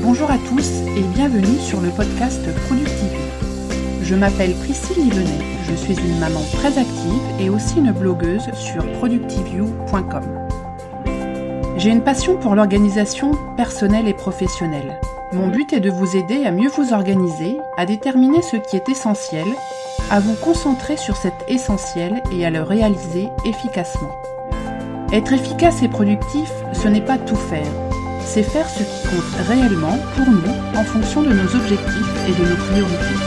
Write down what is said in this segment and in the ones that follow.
Bonjour à tous et bienvenue sur le podcast Productive. Je m'appelle Priscille Livenet, je suis une maman très active et aussi une blogueuse sur productiveyou.com. J'ai une passion pour l'organisation personnelle et professionnelle. Mon but est de vous aider à mieux vous organiser, à déterminer ce qui est essentiel, à vous concentrer sur cet essentiel et à le réaliser efficacement. Être efficace et productif, ce n'est pas tout faire. C'est faire ce qui compte réellement pour nous en fonction de nos objectifs et de nos priorités.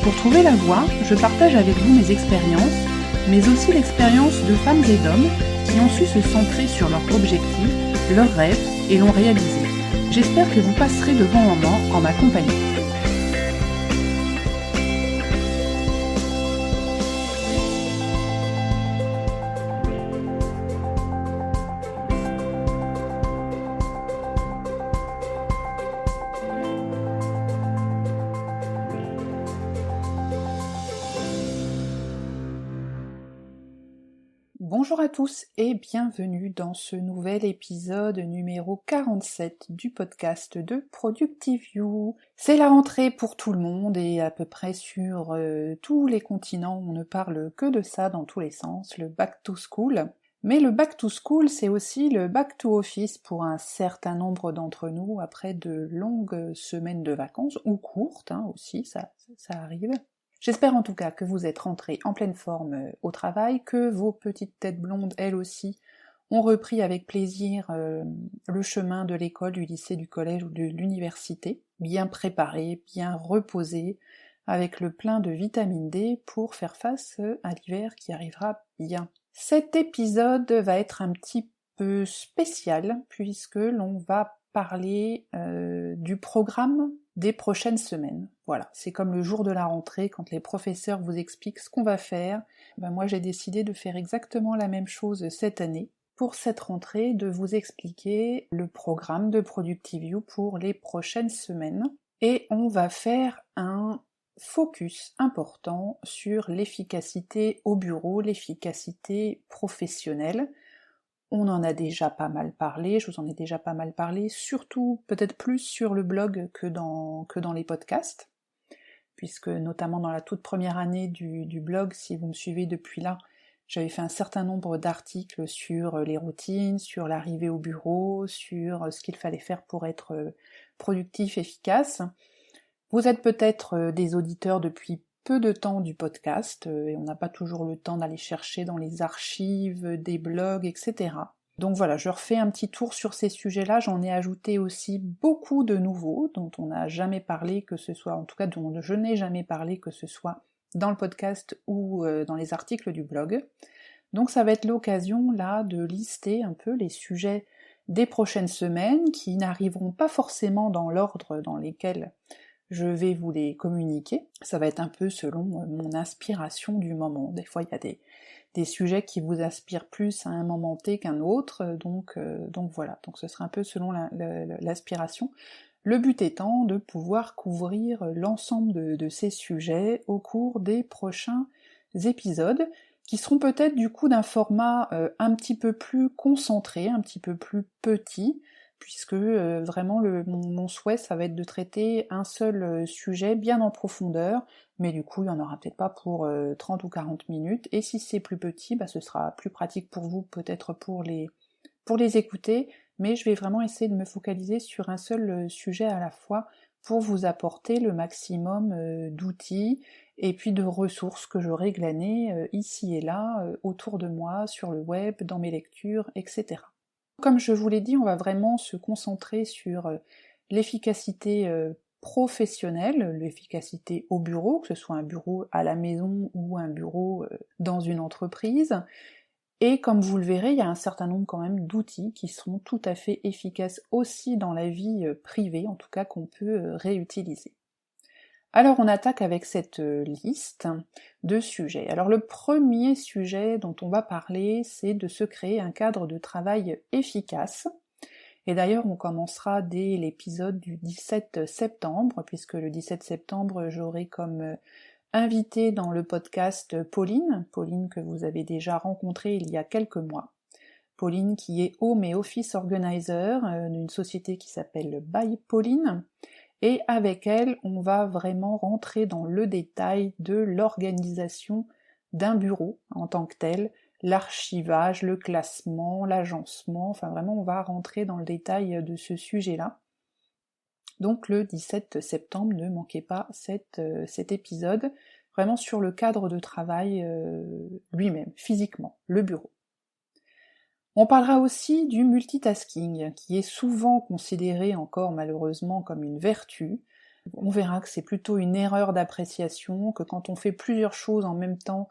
Pour trouver la voie, je partage avec vous mes expériences, mais aussi l'expérience de femmes et d'hommes qui ont su se centrer sur leurs objectifs, leurs rêves et l'ont réalisé. J'espère que vous passerez de bons moments en ma compagnie. Bonjour à tous et bienvenue dans ce nouvel épisode numéro 47 du podcast de Productive You. C'est la rentrée pour tout le monde et à peu près sur tous les continents, on ne parle que de ça dans tous les sens, le back to school. Mais le back to school, c'est aussi le back to office pour un certain nombre d'entre nous après de longues semaines de vacances, ou courtes aussi, ça arrive. J'espère en tout cas que vous êtes rentrés en pleine forme au travail, que vos petites têtes blondes, elles aussi, ont repris avec plaisir le chemin de l'école, du lycée, du collège ou de l'université, bien préparés, bien reposés, avec le plein de vitamine D pour faire face à l'hiver qui arrivera bien. Cet épisode va être un petit peu spécial puisque l'on va parler du programme des prochaines semaines. Voilà, c'est comme le jour de la rentrée, quand les professeurs vous expliquent ce qu'on va faire. Moi j'ai décidé de faire exactement la même chose cette année, pour cette rentrée, de vous expliquer le programme de Productive You pour les prochaines semaines. Et on va faire un focus important sur l'efficacité au bureau, l'efficacité professionnelle. On en a déjà pas mal parlé, je vous en ai déjà pas mal parlé, surtout peut-être plus sur le blog que dans les podcasts, puisque notamment dans la toute première année du blog, si vous me suivez depuis là, j'avais fait un certain nombre d'articles sur les routines, sur l'arrivée au bureau, sur ce qu'il fallait faire pour être productif, efficace. Vous êtes peut-être des auditeurs depuis peu de temps du podcast, et on n'a pas toujours le temps d'aller chercher dans les archives des blogs, etc. Donc voilà, je refais un petit tour sur ces sujets-là, j'en ai ajouté aussi beaucoup de nouveaux, dont on n'a jamais parlé, que ce soit, en tout cas dont je n'ai jamais parlé, que ce soit dans le podcast ou dans les articles du blog. Donc ça va être l'occasion là de lister un peu les sujets des prochaines semaines, qui n'arriveront pas forcément dans l'ordre dans lesquels je vais vous les communiquer. Ça va être un peu selon mon inspiration du moment. Des fois, il y a des sujets qui vous inspirent plus à un moment T qu'un autre, donc voilà. Donc ce sera un peu selon l'aspiration. Le but étant de pouvoir couvrir l'ensemble de ces sujets au cours des prochains épisodes, qui seront peut-être du coup d'un format un petit peu plus concentré, un petit peu plus petit, puisque vraiment mon souhait ça va être de traiter un seul sujet bien en profondeur, mais du coup il n'y en aura peut-être pas pour 30 ou 40 minutes, et si c'est plus petit, ce sera plus pratique pour vous peut-être pour les écouter, mais je vais vraiment essayer de me focaliser sur un seul sujet à la fois pour vous apporter le maximum d'outils et puis de ressources que j'aurai glanées ici et là autour de moi, sur le web, dans mes lectures, etc. Comme je vous l'ai dit, on va vraiment se concentrer sur l'efficacité professionnelle, l'efficacité au bureau, que ce soit un bureau à la maison ou un bureau dans une entreprise. Et comme vous le verrez, il y a un certain nombre quand même d'outils qui sont tout à fait efficaces aussi dans la vie privée, en tout cas qu'on peut réutiliser. Alors on attaque avec cette liste de sujets. Alors le premier sujet dont on va parler, c'est de se créer un cadre de travail efficace. Et d'ailleurs on commencera dès l'épisode du 17 septembre, puisque le 17 septembre j'aurai comme invitée dans le podcast Pauline que vous avez déjà rencontrée il y a quelques mois. Pauline qui est Home et Office Organizer d'une société qui s'appelle By Pauline. Et avec elle, on va vraiment rentrer dans le détail de l'organisation d'un bureau en tant que tel, l'archivage, le classement, l'agencement, enfin vraiment on va rentrer dans le détail de ce sujet-là. Donc le 17 septembre, ne manquez pas cet épisode, vraiment sur le cadre de travail lui-même, physiquement, le bureau. On parlera aussi du multitasking, qui est souvent considéré encore malheureusement comme une vertu. On verra que c'est plutôt une erreur d'appréciation, que quand on fait plusieurs choses en même temps,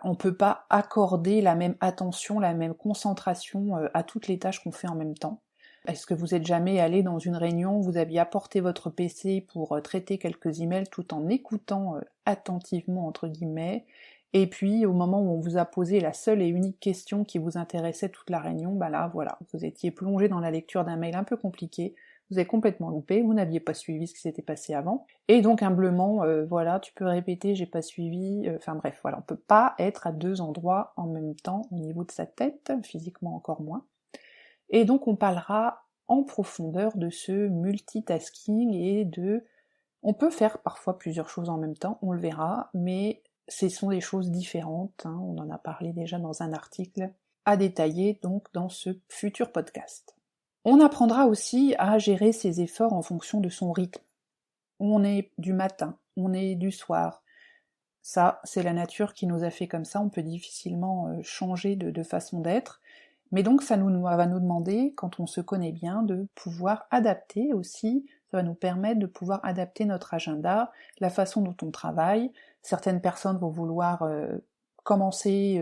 on ne peut pas accorder la même attention, la même concentration à toutes les tâches qu'on fait en même temps. Est-ce que vous êtes jamais allé dans une réunion, vous aviez apporté votre PC pour traiter quelques emails tout en écoutant attentivement entre guillemets, et puis au moment où on vous a posé la seule et unique question qui vous intéressait toute la réunion, là voilà, vous étiez plongé dans la lecture d'un mail un peu compliqué, vous avez complètement loupé, vous n'aviez pas suivi ce qui s'était passé avant, et donc humblement, voilà, tu peux répéter, j'ai pas suivi, enfin bref, voilà, on peut pas être à deux endroits en même temps au niveau de sa tête, physiquement encore moins. Et donc on parlera en profondeur de ce multitasking et on peut faire parfois plusieurs choses en même temps, on le verra, mais ce sont des choses différentes, on en a parlé déjà dans un article à détailler donc dans ce futur podcast. On apprendra aussi à gérer ses efforts en fonction de son rythme. On est du matin, on est du soir. Ça, c'est la nature qui nous a fait comme ça, on peut difficilement changer de façon d'être. Mais donc ça va nous demander, quand on se connaît bien, de pouvoir adapter aussi, ça va nous permettre de pouvoir adapter notre agenda, la façon dont on travaille. Certaines personnes vont vouloir commencer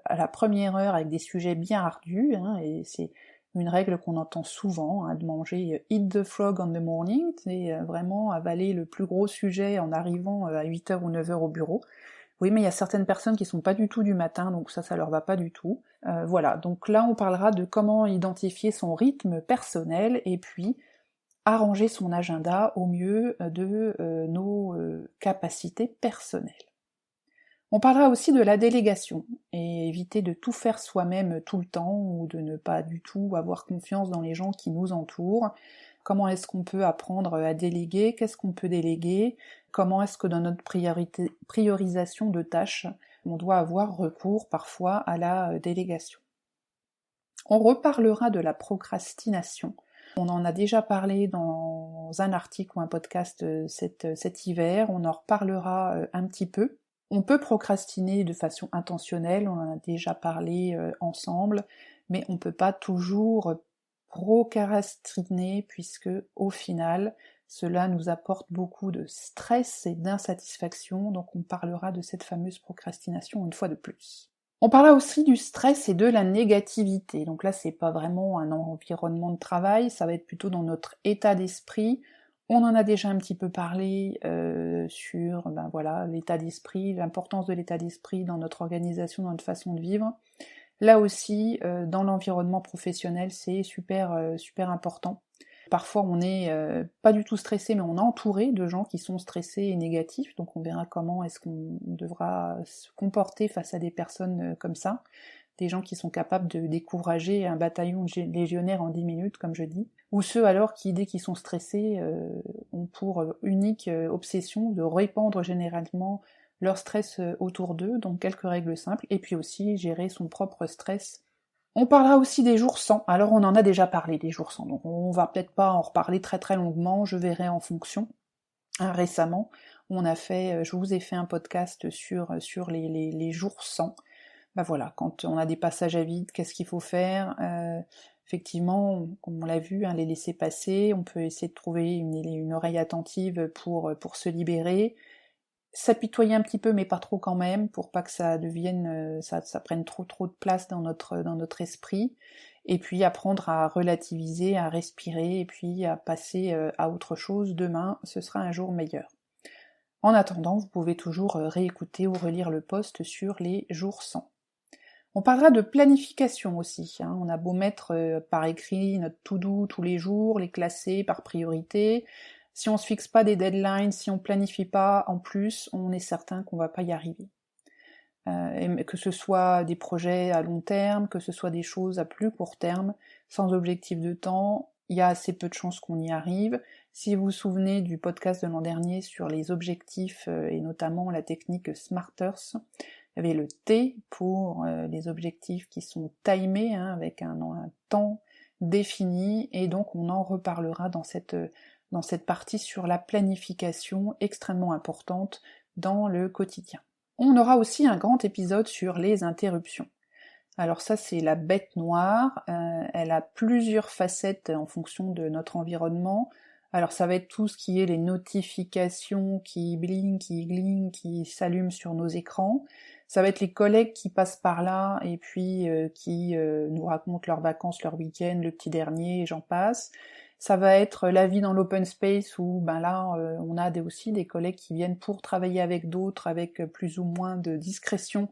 à la première heure avec des sujets bien ardus, et c'est une règle qu'on entend souvent, de manger eat the frog on the morning, c'est vraiment avaler le plus gros sujet en arrivant à 8h ou 9h au bureau. Oui, mais il y a certaines personnes qui sont pas du tout du matin, donc ça leur va pas du tout. Voilà, donc là on parlera de comment identifier son rythme personnel et puis arranger son agenda au mieux de nos capacités personnelles. On parlera aussi de la délégation, et éviter de tout faire soi-même tout le temps, ou de ne pas du tout avoir confiance dans les gens qui nous entourent. Comment est-ce qu'on peut apprendre à déléguer? Qu'est-ce qu'on peut déléguer? Comment est-ce que dans notre priorisation de tâches, on doit avoir recours parfois à la délégation? On reparlera de la procrastination. On en a déjà parlé dans un article ou un podcast cet hiver, on en reparlera un petit peu. On peut procrastiner de façon intentionnelle, on en a déjà parlé ensemble, mais on peut pas toujours procrastiner puisque au final, cela nous apporte beaucoup de stress et d'insatisfaction, donc on parlera de cette fameuse procrastination une fois de plus. On parlera aussi du stress et de la négativité, donc là c'est pas vraiment un environnement de travail, ça va être plutôt dans notre état d'esprit. On en a déjà un petit peu parlé sur l'état d'esprit, l'importance de l'état d'esprit dans notre organisation, dans notre façon de vivre. Là aussi, dans l'environnement professionnel, c'est super important. Parfois on n'est pas du tout stressé, mais on est entouré de gens qui sont stressés et négatifs, donc on verra comment est-ce qu'on devra se comporter face à des personnes comme ça, des gens qui sont capables de décourager un bataillon de légionnaires en 10 minutes, comme je dis, ou ceux alors qui, dès qu'ils sont stressés, ont pour unique obsession de répandre généralement leur stress autour d'eux, donc quelques règles simples, et puis aussi gérer son propre stress. On parlera aussi des jours sans. Alors on en a déjà parlé des jours sans, donc on va peut-être pas en reparler très très longuement, je verrai en fonction. Récemment, je vous ai fait un podcast sur les jours sans. Voilà, quand on a des passages à vide, qu'est-ce qu'il faut faire? Effectivement, comme on l'a vu, les laisser passer, on peut essayer de trouver une oreille attentive pour se libérer, s'apitoyer un petit peu mais pas trop quand même, pour pas que ça devienne, ça prenne trop de place dans notre esprit, et puis apprendre à relativiser, à respirer, et puis à passer à autre chose. Demain, ce sera un jour meilleur. En attendant, vous pouvez toujours réécouter ou relire le post sur les jours sans. On parlera de planification aussi, on a beau mettre par écrit notre to-do tous les jours, les classer par priorité, si on se fixe pas des deadlines, si on planifie pas en plus, on est certain qu'on va pas y arriver. et que ce soit des projets à long terme, que ce soit des choses à plus court terme, sans objectif de temps, il y a assez peu de chances qu'on y arrive. Si vous vous souvenez du podcast de l'an dernier sur les objectifs et notamment la technique Smarters, il y avait le T pour les objectifs qui sont timés, hein, avec un temps défini, et donc on en reparlera dans cette partie sur la planification extrêmement importante dans le quotidien. On aura aussi un grand épisode sur les interruptions. Alors ça, c'est la bête noire, elle a plusieurs facettes en fonction de notre environnement. Alors ça va être tout ce qui est les notifications qui bling, qui gling, qui s'allument sur nos écrans. Ça va être les collègues qui passent par là et puis qui nous racontent leurs vacances, leurs week-ends, le petit dernier, et j'en passe. Ça va être la vie dans l'open space où on a aussi des collègues qui viennent pour travailler avec d'autres avec plus ou moins de discrétion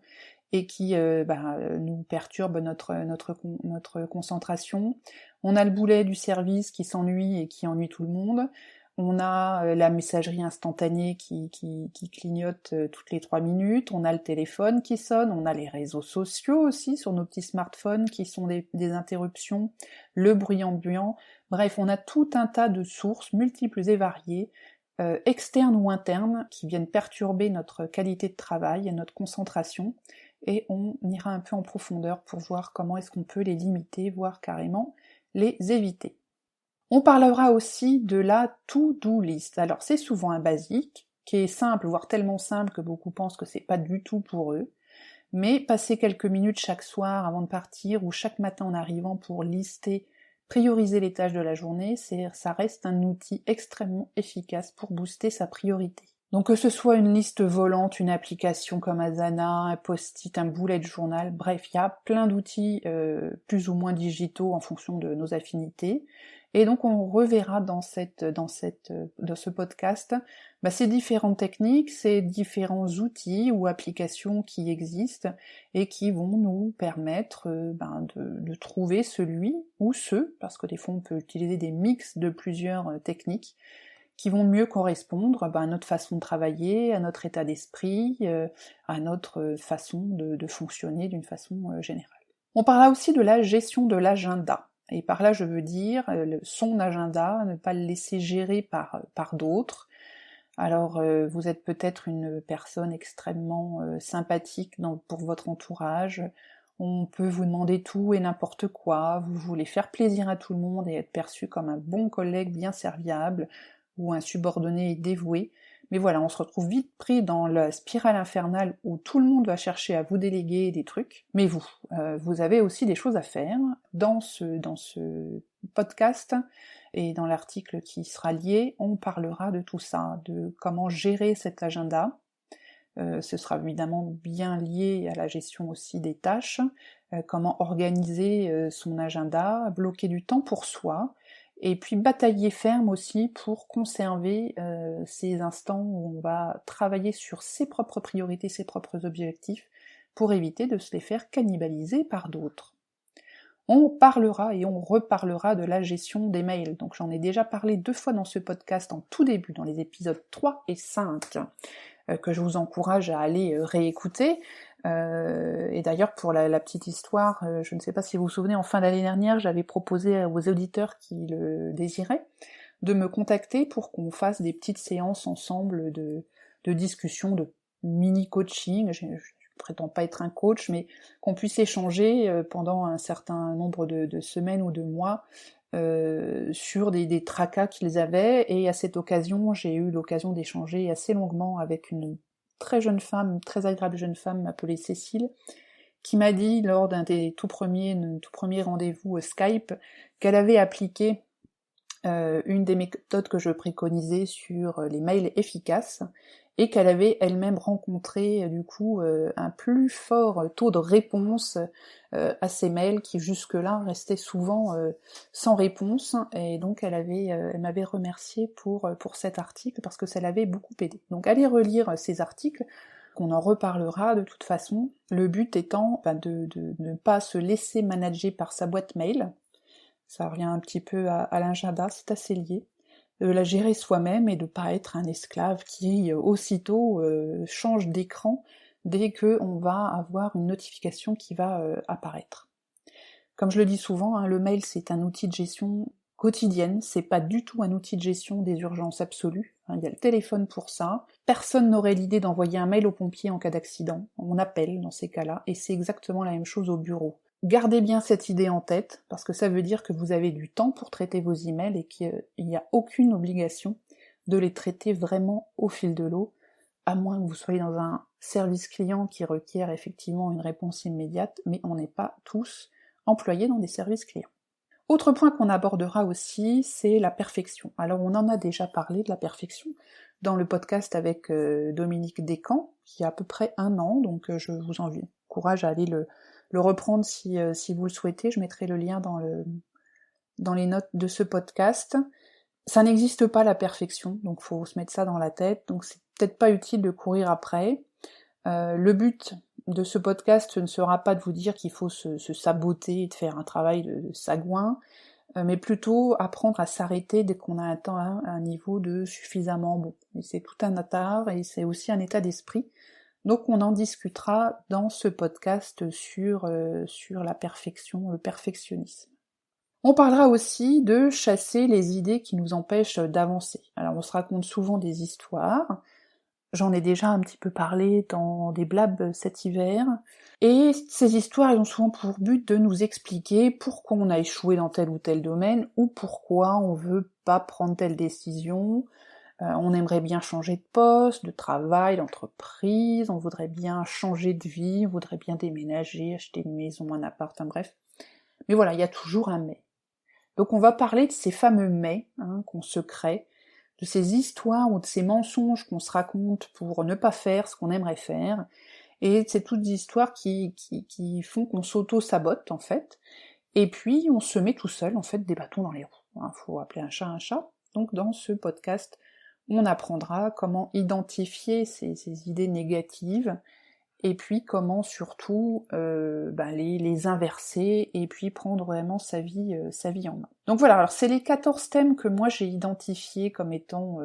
et qui nous perturbent notre concentration. On a le boulet du service qui s'ennuie et qui ennuie tout le monde. On a la messagerie instantanée qui clignote toutes les 3 minutes, on a le téléphone qui sonne, on a les réseaux sociaux aussi sur nos petits smartphones qui sont des interruptions, le bruit ambiant, bref, on a tout un tas de sources multiples et variées, externes ou internes, qui viennent perturber notre qualité de travail et notre concentration, et on ira un peu en profondeur pour voir comment est-ce qu'on peut les limiter, voire carrément les éviter. On parlera aussi de la to-do list. Alors c'est souvent un basique, qui est simple, voire tellement simple que beaucoup pensent que c'est pas du tout pour eux, mais passer quelques minutes chaque soir avant de partir, ou chaque matin en arrivant pour lister, prioriser les tâches de la journée, ça reste un outil extrêmement efficace pour booster sa priorité. Donc que ce soit une liste volante, une application comme Asana, un post-it, un bullet journal, bref, il y a plein d'outils plus ou moins digitaux en fonction de nos affinités. Et donc on reverra dans ce podcast ces différentes techniques, ces différents outils ou applications qui existent et qui vont nous permettre de trouver celui ou ceux, parce que des fois on peut utiliser des mix de plusieurs techniques, qui vont mieux correspondre à notre façon de travailler, à notre état d'esprit, à notre façon de fonctionner d'une façon générale. On parlera aussi de la gestion de l'agenda. Et par là, je veux dire son agenda, ne pas le laisser gérer par d'autres. Alors, vous êtes peut-être une personne extrêmement sympathique pour votre entourage. On peut vous demander tout et n'importe quoi. Vous voulez faire plaisir à tout le monde et être perçu comme un bon collègue bien serviable ou un subordonné dévoué. Mais voilà, on se retrouve vite pris dans la spirale infernale où tout le monde va chercher à vous déléguer des trucs, mais vous avez aussi des choses à faire. Dans ce podcast et dans l'article qui sera lié, on parlera de tout ça, de comment gérer cet agenda. Ce sera évidemment bien lié à la gestion aussi des tâches, comment organiser son agenda, bloquer du temps pour soi, et puis batailler ferme aussi pour conserver ces instants où on va travailler sur ses propres priorités, ses propres objectifs, pour éviter de se les faire cannibaliser par d'autres. On parlera et on reparlera de la gestion des mails. Donc j'en ai déjà parlé 2 fois dans ce podcast en tout début, dans les épisodes 3 et 5, que je vous encourage à aller réécouter. Et d'ailleurs, pour la petite histoire, je ne sais pas si vous vous souvenez, en fin d'année dernière, j'avais proposé aux auditeurs qui le désiraient de me contacter pour qu'on fasse des petites séances ensemble de discussion, de mini-coaching. Je prétends pas être un coach, mais qu'on puisse échanger pendant un certain nombre de semaines ou de mois sur des tracas qu'ils avaient, et à cette occasion, j'ai eu l'occasion d'échanger assez longuement avec une très jeune femme, très agréable jeune femme appelée Cécile, qui m'a dit lors d'un des tout premiers rendez-vous Skype qu'elle avait appliqué une des méthodes que je préconisais sur les mails efficaces, et qu'elle avait elle-même rencontré du coup un plus fort taux de réponse à ces mails qui jusque-là restaient souvent sans réponse, et donc elle m'avait remercié pour cet article parce que ça l'avait beaucoup aidé. Donc allez relire ces articles, qu'on en reparlera de toute façon, le but étant de ne pas se laisser manager par sa boîte mail, ça revient un petit peu à l'agenda, c'est assez lié, de la gérer soi-même et de pas être un esclave qui aussitôt change d'écran dès qu'on va avoir une notification qui va apparaître. Comme je le dis souvent, le mail c'est un outil de gestion quotidienne, c'est pas du tout un outil de gestion des urgences absolues, il y a le téléphone pour ça, personne n'aurait l'idée d'envoyer un mail aux pompiers en cas d'accident, on appelle dans ces cas-là, et c'est exactement la même chose au bureau. Gardez bien cette idée en tête, parce que ça veut dire que vous avez du temps pour traiter vos emails et qu'il n'y a aucune obligation de les traiter vraiment au fil de l'eau, à moins que vous soyez dans un service client qui requiert effectivement une réponse immédiate, mais on n'est pas tous employés dans des services clients. Autre point qu'on abordera aussi, c'est la perfection. Alors on en a déjà parlé de la perfection dans le podcast avec Dominique Descamps, qui a à peu près 1 an, donc je vous encourage à aller le reprendre si vous le souhaitez, je mettrai le lien dans les notes de ce podcast. Ça n'existe pas la perfection, donc faut se mettre ça dans la tête, donc c'est peut-être pas utile de courir après. Le but de ce podcast ne sera pas de vous dire qu'il faut se saboter et de faire un travail de sagouin, mais plutôt apprendre à s'arrêter dès qu'on a atteint un niveau de suffisamment bon. Et c'est tout un art et c'est aussi un état d'esprit. Donc on en discutera dans ce podcast sur la perfection, le perfectionnisme. On parlera aussi de chasser les idées qui nous empêchent d'avancer. Alors on se raconte souvent des histoires, j'en ai déjà un petit peu parlé dans des blabs cet hiver, et ces histoires elles ont souvent pour but de nous expliquer pourquoi on a échoué dans tel ou tel domaine, ou pourquoi on veut pas prendre telle décision, on aimerait bien changer de poste, de travail, d'entreprise, on voudrait bien changer de vie, on voudrait bien déménager, acheter une maison, un appart, bref. Mais voilà, il y a toujours un mais. Donc on va parler de ces fameux mais qu'on se crée, de ces histoires ou de ces mensonges qu'on se raconte pour ne pas faire ce qu'on aimerait faire, et c'est toutes des histoires qui font qu'on s'auto-sabote en fait, et puis on se met tout seul en fait des bâtons dans les roues, faut appeler un chat, donc dans ce podcast on apprendra comment identifier ces idées négatives, et puis comment surtout les inverser, et puis prendre vraiment sa vie en main. Donc voilà, alors c'est les 14 thèmes que moi j'ai identifiés comme étant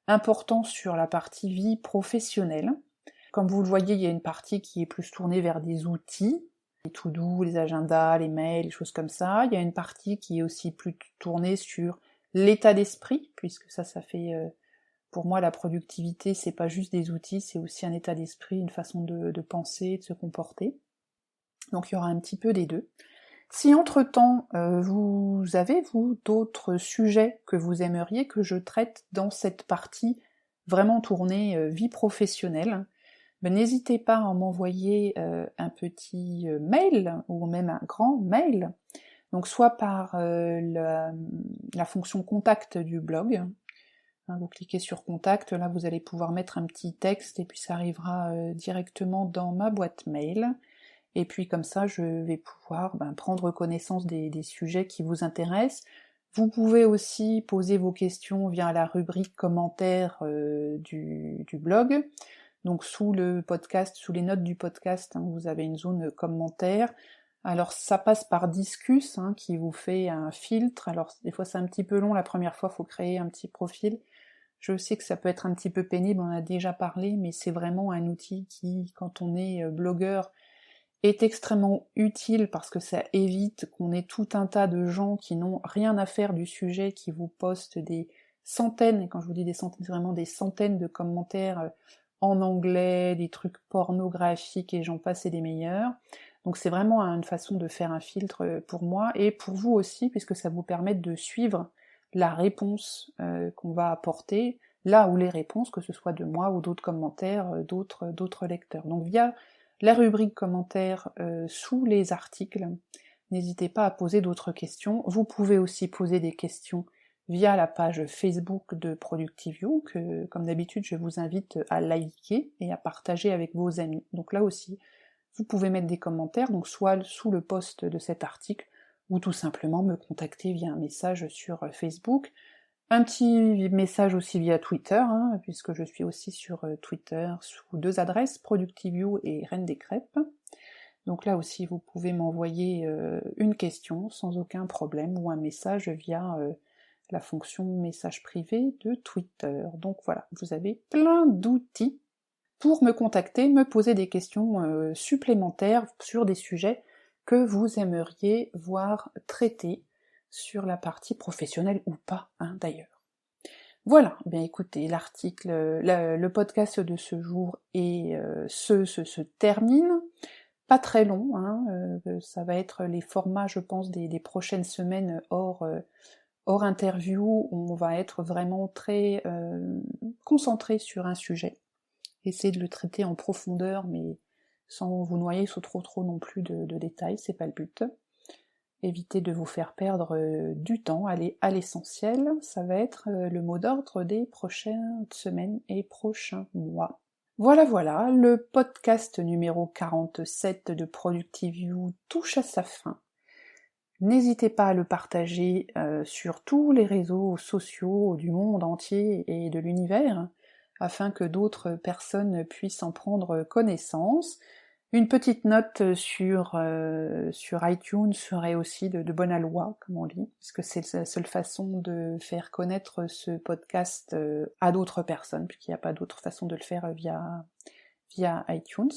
importants sur la partie vie professionnelle. Comme vous le voyez, il y a une partie qui est plus tournée vers des outils, les to-do, les agendas, les mails, les choses comme ça. Il y a une partie qui est aussi plus tournée sur l'état d'esprit, puisque ça fait... Pour moi, la productivité, c'est pas juste des outils, c'est aussi un état d'esprit, une façon de penser, de se comporter. Donc il y aura un petit peu des deux. Si entre-temps, vous avez, vous, d'autres sujets que vous aimeriez que je traite dans cette partie vraiment tournée vie professionnelle, n'hésitez pas à m'envoyer un petit mail, ou même un grand mail, donc soit par la fonction contact du blog. Vous cliquez sur contact, là vous allez pouvoir mettre un petit texte et puis ça arrivera directement dans ma boîte mail. Et puis comme ça je vais pouvoir prendre connaissance des sujets qui vous intéressent. Vous pouvez aussi poser vos questions via la rubrique commentaires du blog. Donc sous le podcast, sous les notes du podcast, vous avez une zone commentaires. Alors ça passe par Disqus qui vous fait un filtre. Alors des fois c'est un petit peu long, la première fois il faut créer un petit profil. Je sais que ça peut être un petit peu pénible, on en a déjà parlé, mais c'est vraiment un outil qui, quand on est blogueur, est extrêmement utile parce que ça évite qu'on ait tout un tas de gens qui n'ont rien à faire du sujet, qui vous postent des centaines, et quand je vous dis des centaines, c'est vraiment des centaines de commentaires en anglais, des trucs pornographiques et j'en passe et des meilleurs. Donc c'est vraiment une façon de faire un filtre pour moi et pour vous aussi, puisque ça vous permet de suivre la réponse qu'on va apporter, là où les réponses, que ce soit de moi ou d'autres commentaires, d'autres lecteurs. Donc via la rubrique commentaires sous les articles, n'hésitez pas à poser d'autres questions. Vous pouvez aussi poser des questions via la page Facebook de ProductiveYou, que comme d'habitude je vous invite à liker et à partager avec vos amis. Donc là aussi, vous pouvez mettre des commentaires, donc soit sous le post de cet article, ou tout simplement me contacter via un message sur Facebook. Un petit message aussi via Twitter, puisque je suis aussi sur Twitter sous 2 adresses, ProductiveYou et Reine des Crêpes. Donc là aussi vous pouvez m'envoyer une question sans aucun problème, ou un message via la fonction message privé de Twitter. Donc voilà, vous avez plein d'outils pour me contacter, me poser des questions supplémentaires sur des sujets que vous aimeriez voir traités sur la partie professionnelle ou pas, d'ailleurs. Voilà, bien écoutez, le podcast de ce jour se termine. Pas très long, ça va être les formats, je pense, des prochaines semaines hors interview, où on va être vraiment très concentré sur un sujet. Essayer de le traiter en profondeur, mais sans vous noyer sous trop non plus de détails, c'est pas le but. Évitez de vous faire perdre du temps, allez à l'essentiel, ça va être le mot d'ordre des prochaines semaines et prochains mois. Voilà, le podcast numéro 47 de Productive You touche à sa fin. N'hésitez pas à le partager sur tous les réseaux sociaux du monde entier et de l'univers, afin que d'autres personnes puissent en prendre connaissance. Une petite note sur iTunes serait aussi de bonne aloi, comme on dit, parce que c'est la seule façon de faire connaître ce podcast à d'autres personnes, puisqu'il n'y a pas d'autre façon de le faire via iTunes.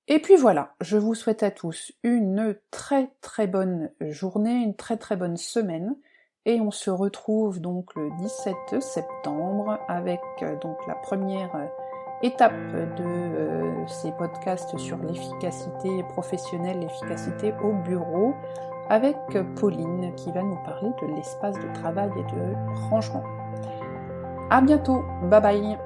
Et puis voilà, je vous souhaite à tous une très très bonne journée, une très très bonne semaine, et on se retrouve donc le 17 septembre avec donc la première étape de ces podcasts sur l'efficacité professionnelle, l'efficacité au bureau, avec Pauline qui va nous parler de l'espace de travail et de rangement. À bientôt, bye bye.